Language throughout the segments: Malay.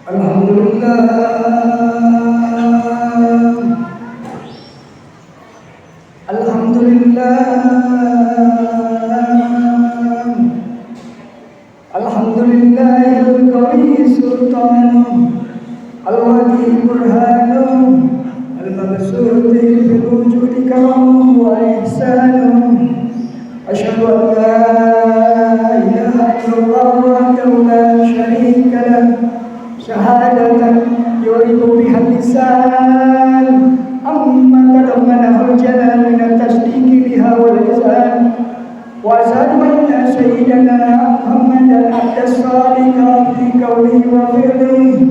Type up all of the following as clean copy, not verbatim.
Alhamdulillah, Alhamdulillah, Alhamdulillahil qawi sultanu, al-wadi burhanu, al-mabsuti fil wujudi karamu wa ihsanu. Asyhadu an la ilaha illallah wahdahu la syarika lah, syahadatan yuridu biha lisan, amma tadammanahu al-jalal min at-tasdiqi biha wal izan. Wa asyhadu anna sayyidana Muhammadan abdas-sadiqa fi qawlihi wa fi'lihi,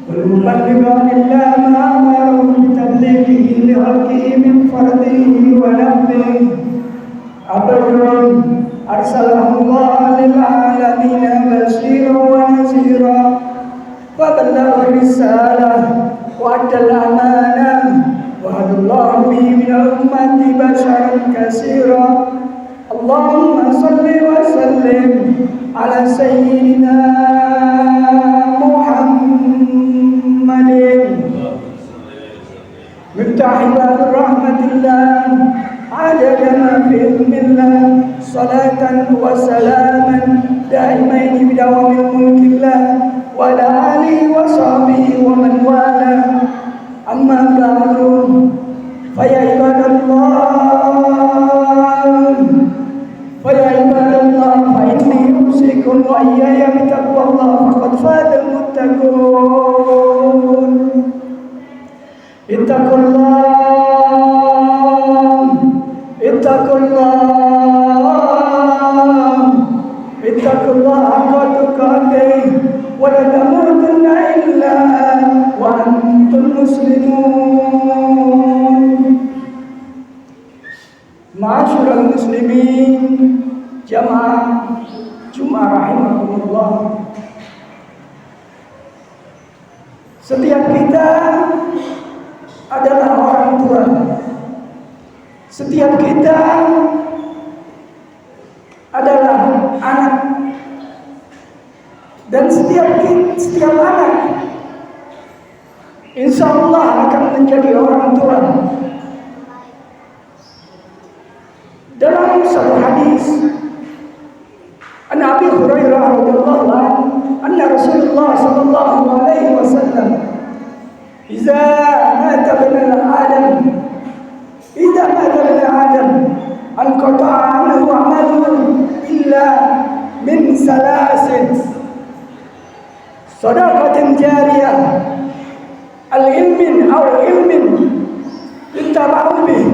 wal muballigha lillahi ma amara bi tablighihi li khalqihi min fardihi wa nafsihi. Abdun arsalahu Allah lil alamin basyiran wa nazira, wa ballagha risalah wa adda al-amanah, wa hadallahu bihi min al-ummati basharan katsira. Allahumma salli wa sallim ala sayyidina Muhammadin miftahi babil rahmatillah, adada ma fi ilmillah, salatan wa salaman daimaini bidawamil mulkillah, wa ala alihi wa sahbihi wa man wala. Amma ba'du, fa ya ibadallah, fa inni usikum wa iyaya bitaqwallah, faqad fazal muttaqun. Ittaqullah haqqa tuqatih, wa la tamutunna illa wa antum muslimun. Ma'asyiral muslimin, jamaah Jumat rahimakumullah. Setiap kita adalah orang tua. Setiap kita adalah anak. Dan setiap anak insya Allah akan menjadi orang tua. Dalam satu hadis an Abi Hurairah radhiyallahu anhu, anna Rasulullah sallallahu alaihi wasallam Idza mata ibnu Adam anqata'a anhu 'amaluhu illa min salasin: shadaqatin jariyah, al-ilmin yuttaba'u bihi,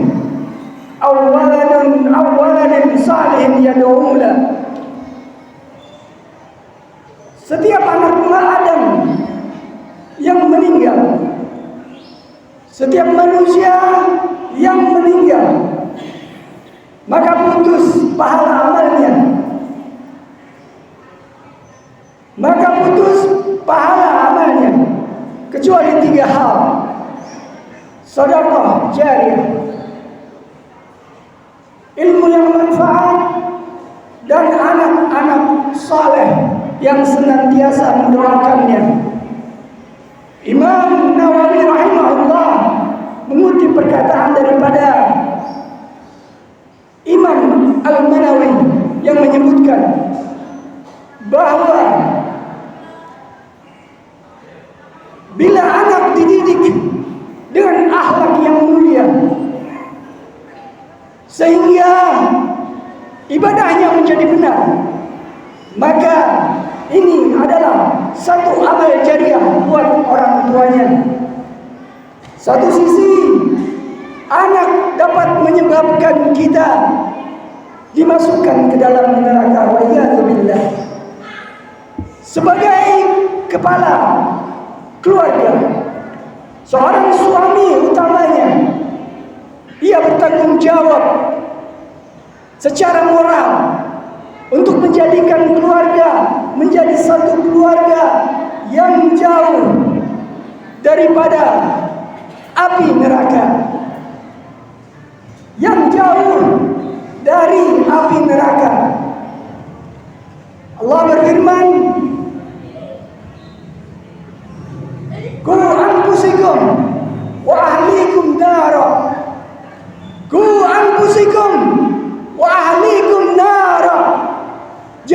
aw waladin salihin yad'u lahu. Setiap anak Adam yang meninggal, setiap manusia yang meninggal, maka putus pahala amalnya. Kecuali 3 hal: sedekah jariyah, ilmu yang manfaat, dan anak-anak saleh yang senantiasa mendoakannya. Imam Nawawi rahimahullah mengutip perkataan daripada Imam Al-Manawi yang menyebutkan bahwa bila anak dididik dengan akhlak yang mulia sehingga ibadahnya menjadi benar, maka ini adalah satu amal jariah buat orang tuanya. Satu sisi, anak dapat menyebabkan kita dimasukkan ke dalam neraka, wa'iyadzubillah. Sebagai kepala keluarga, seorang suami utamanya, ia bertanggung jawab secara moral untuk menjadikan keluarga menjadi satu keluarga yang jauh daripada api neraka, yang jauh dari api neraka. Allah berfirman,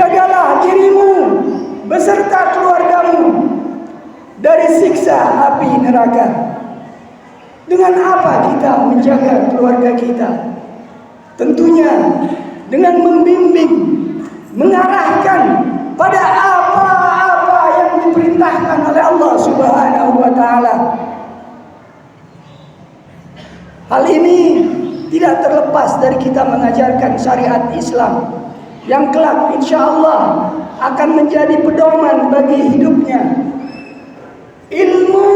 jagalah dirimu beserta keluargamu dari siksa api neraka. Dengan apa kita menjaga keluarga kita? Tentunya dengan membimbing, mengarahkan pada apa-apa yang diperintahkan oleh Allah Subhanahu wa taala. Hal ini tidak terlepas dari kita mengajarkan syariat Islam yang kelak insya Allah akan menjadi pedoman bagi hidupnya. Ilmu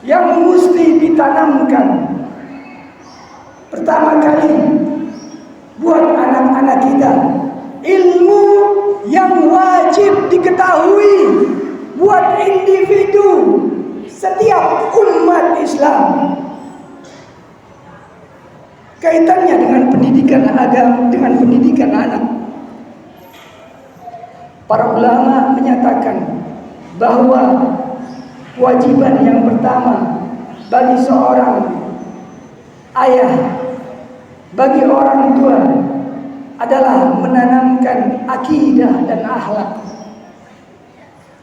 yang mesti ditanamkan pertama kali buat anak-anak kita, ilmu yang wajib diketahui buat individu setiap umat Islam. Kaitannya dengan pendidikan agama, dengan pendidikan anak. Para ulama menyatakan bahwa kewajiban yang pertama bagi seorang ayah, bagi orang tua adalah menanamkan akidah dan akhlak.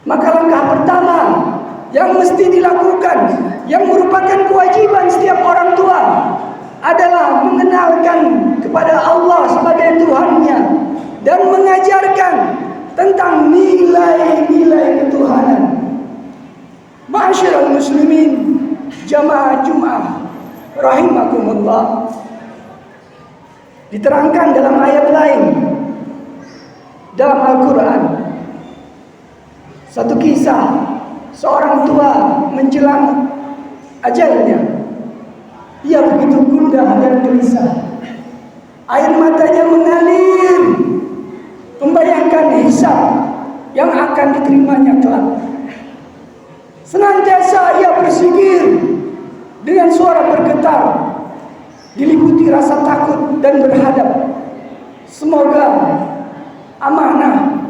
Maka langkah pertama yang mesti dilakukan, yang merupakan kewajiban setiap orang tua, adalah mengenalkan kepada Allah sebagai Tuhannya dan mengajarkan tentang nilai-nilai ketuhanan. Ma'asyiral muslimin, jamaah Jumat rahimakumullah. Diterangkan dalam ayat lain dalam Al-Quran, satu kisah seorang tua menjelang ajalnya. Ia begitu gundah dan gelisah, air matanya mengalir, membayangkan hisab yang akan diterimanya kelak. Senantiasa ia bersikir dengan suara bergetar, diliputi rasa takut dan berhadap. Semoga amanah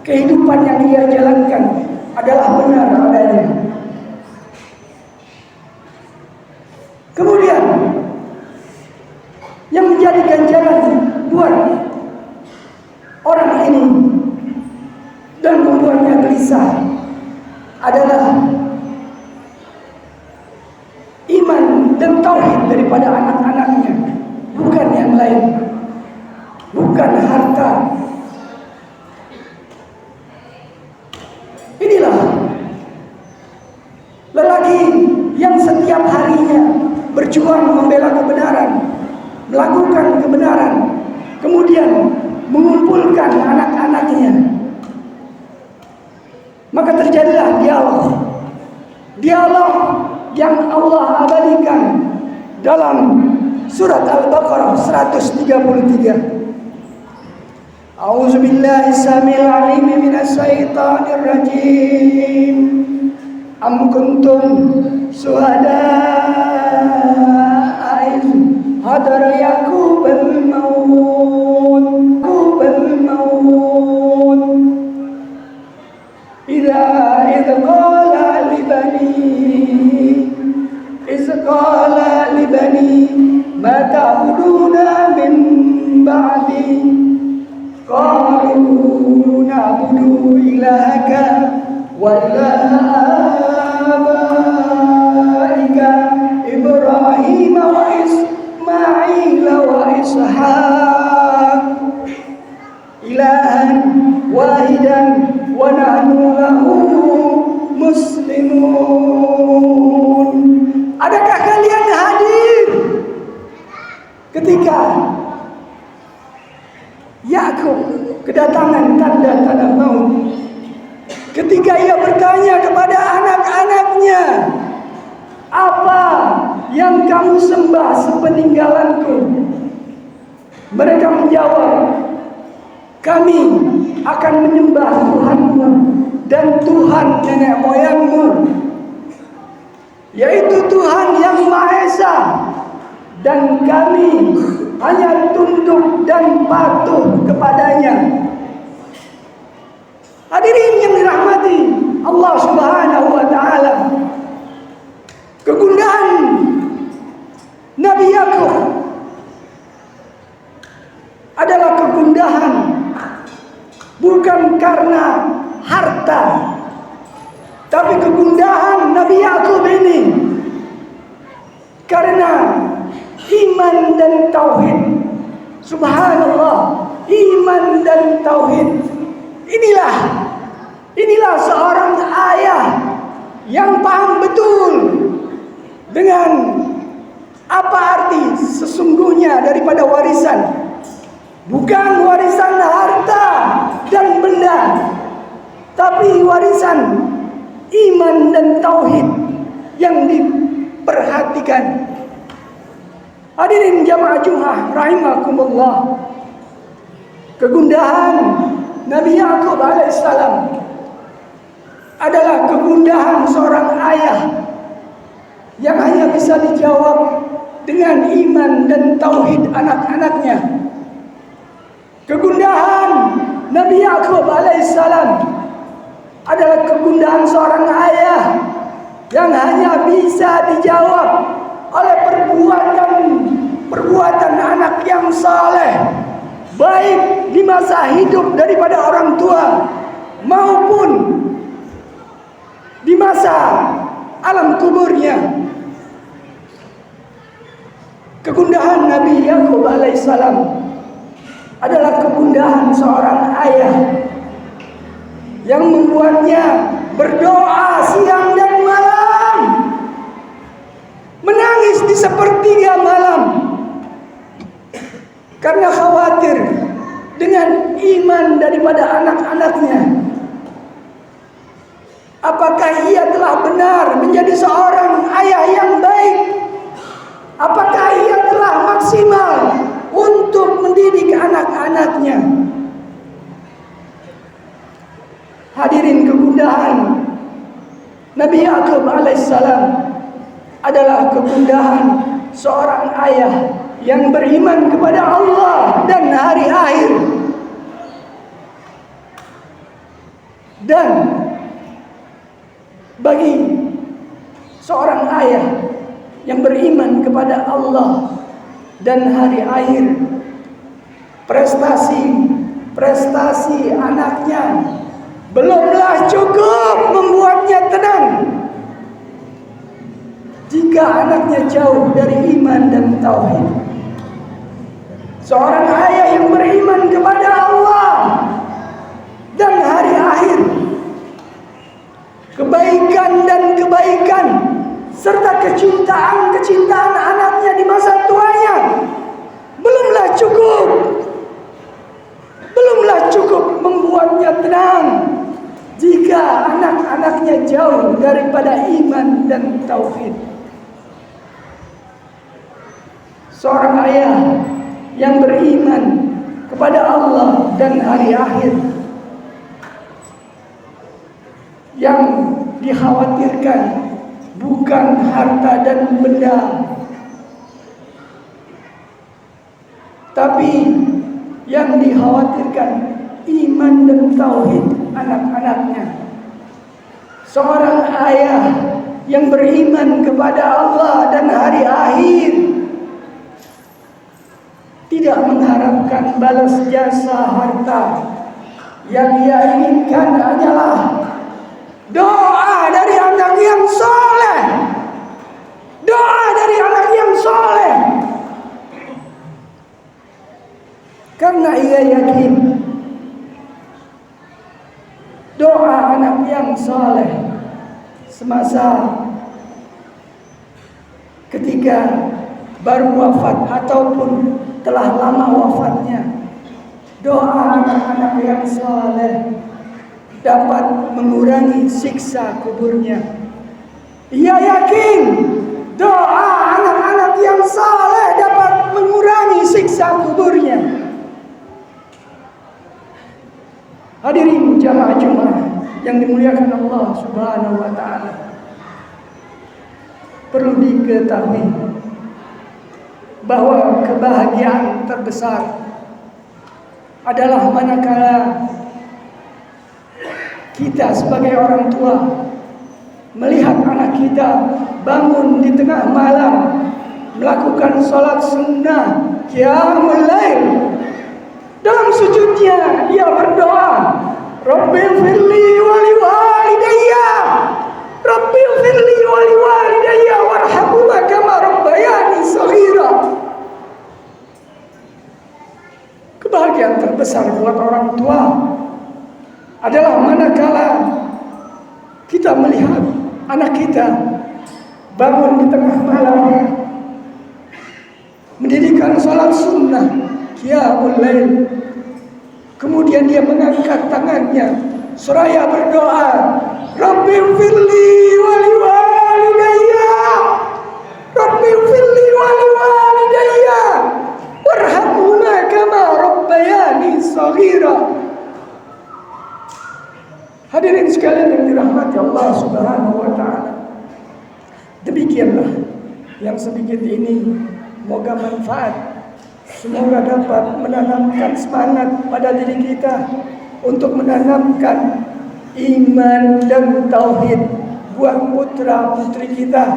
kehidupan yang ia jalankan adalah benar adanya. Kemudian yang menjadi ganjaran buat orang ini dan membuatnya gelisah adalah iman dan tauhid daripada anak-anaknya, bukan yang lain, bukan harta. Inilah lelaki yang setiap harinya berjuang membela kebenaran, melakukan kebenaran, kemudian mengumpulkan anak-anaknya. Maka terjadilah dialog yang Allah abadikan dalam surat Al-Baqarah 133. A'udzubillahi samil alim minas syaitanir rajim. Am kuntum syuhada'a iz hadara Yaqubal maut idza qala li bani ma ta'buduna min ba'di qalu na'budu ilahaka wa ilaha abaika Ibrahim wa Ismail wa Ishaq ilahan wahidan wa nahnu lahu muslimun. Adakah kalian hadir ketika Yakub kedatangan tanda-tanda maut? Ketika ia bertanya kepada anak-anaknya, apa yang kamu sembah sepeninggalanku? Mereka menjawab, kami akan menyembah Tuhanmu dan Tuhan nenek moyangmu, yaitu Tuhan yang Maha Esa, dan kami hanya tunduk dan patuh kepadanya. Hadirin yang dirahmati Allah Subhanahu wa taala, kegundahan Nabi Yakub adalah kegundahan bukan karena harta, tapi kegundahan Nabi Yakub ini karena iman dan tauhid. Subhanallah, iman dan tauhid. Inilah seorang ayah yang paham betul dengan apa arti sesungguhnya daripada warisan. Bukan warisan harta dan benda, tapi warisan iman dan tauhid yang diperhatikan. Hadirin jamaah Jumat rahimakumullah. Kegundahan Nabi Yakub alaihissalam adalah kegundahan seorang ayah yang hanya bisa dijawab dengan iman dan tauhid anak-anaknya. Kegundahan Nabi Yakub alaihissalam adalah kegundahan seorang ayah yang hanya bisa dijawab oleh perbuatan anak yang saleh, baik di masa hidup daripada orang tua maupun di masa alam kuburnya. Kegundahan Nabi Yakub alaihissalam adalah kegundahan seorang ayah yang membuatnya berdoa siang dan malam, menangis di sepertiga malam karena khawatir dengan iman daripada anak-anaknya. Apakah ia telah benar menjadi seorang ayah yang baik? Apakah ia telah maksimal untuk mendidik anak-anaknya? Hadirin, kegundahan Nabi Yakub alaihissalam adalah kegundahan seorang ayah yang beriman kepada Allah dan hari akhir. Dan bagi seorang ayah yang beriman kepada Allah dan hari akhir, prestasi anaknya belumlah cukup membuatnya tenang jika anaknya jauh dari iman dan tauhid. Seorang ayah yang beriman kepada Allah dan hari akhir, kebaikan serta kecintaan anaknya di masa tuanya belumlah cukup membuatnya tenang jika anak-anaknya jauh daripada iman dan tauhid. Seorang ayah yang beriman kepada Allah dan hari akhir, yang dikhawatirkan bukan harta dan benda, tapi yang dikhawatirkan iman dan tauhid anak-anaknya. Seorang ayah yang beriman kepada Allah dan hari akhir tidak mengharapkan balas jasa harta. Yang ia inginkan hanyalah doa dari anak yang soleh. Doa dari anak yang soleh. Karena ia yakin doa anak yang soleh semasa ketika baru wafat ataupun telah lama wafatnya, doa anak-anak yang soleh dapat mengurangi siksa kuburnya. Ia yakin doa anak-anak yang soleh dapat mengurangi siksa kuburnya. Hadirin jamaah Jumat yang dimuliakan Allah Subhanahu wa taala, perlu diketahui bahwa kebahagiaan terbesar adalah manakala kita sebagai orang tua melihat anak kita bangun di tengah malam melakukan sholat sunnah qiyamul lail dalam sujudnya ia berdoa, Rabbighfirli wa liwalidayya, Rabbighfirli wa liwalidayya warhamhuma kama rabbayani shaghira. Kebahagiaan terbesar buat orang tua adalah manakala kita melihat anak kita bangun di tengah malam, mendirikan sholat sunnah, qiyamul lail, kemudian dia mengangkat tangannya seraya berdoa, Rabbighfirli wa liwalidayya, Rabbighfirli wa liwalidayya warhamhuma kama rabbayani shaghira. Hadirin sekalian yang dirahmati Allah Subhanahu wa taala. Demikianlah yang sedikit ini, semoga manfaat, semoga dapat menanamkan semangat pada diri kita untuk menanamkan iman dan tauhid buat putra putri kita.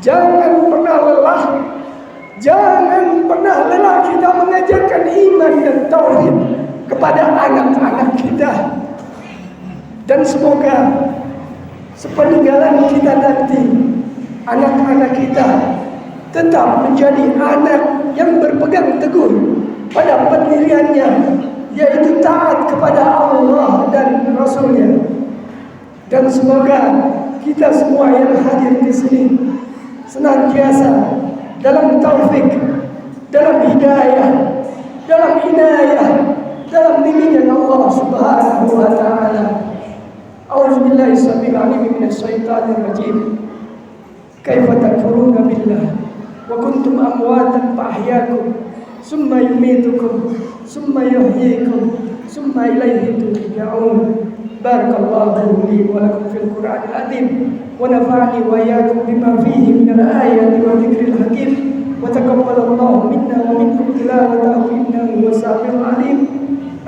Jangan pernah lelah, jangan pernah lelah kita mengajarkan iman dan tauhid kepada anak-anak kita. Dan semoga sepeninggalan kita nanti, anak-anak kita tetap menjadi anak yang berpegang teguh pada pendiriannya, yaitu taat kepada Allah dan Rasul-Nya. Dan semoga kita semua yang hadir di sini senantiasa dalam taufik, dalam hidayah, dalam inayah, dalam bimbingan Allah Subhanahu wa taala. A'udzubillahi samil alim minasy syaithanir rajim. Kaifa takfuruna billah wa kuntum amwatan fa ahyaakum summa yumitukum summa yuhyikum summa ilaihi turja'un. Barakallahu li wa lakum fil Qur'anil azim wa nafa'ani wa iyyakum bima fihi minal ayati wa dzikril hakim wa taqabbalallahu minna wa minkum tilawatahu innahu huwas samiul alim.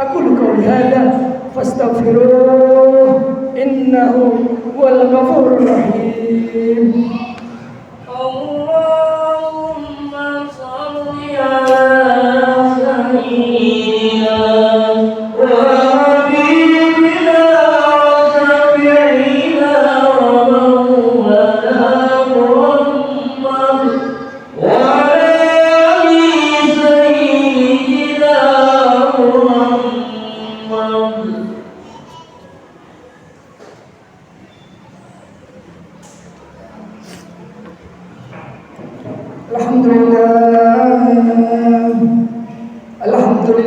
Aqulu qawli hadza fastaghfiruh innahu huwal ghafurur rahim. Allahumma shalli ala sayyidina wa habibina wa syafi'ina wa maulana Muhammad wa ala ali sayyidina Muhammad. Alhamdulillah, alhamdulillah.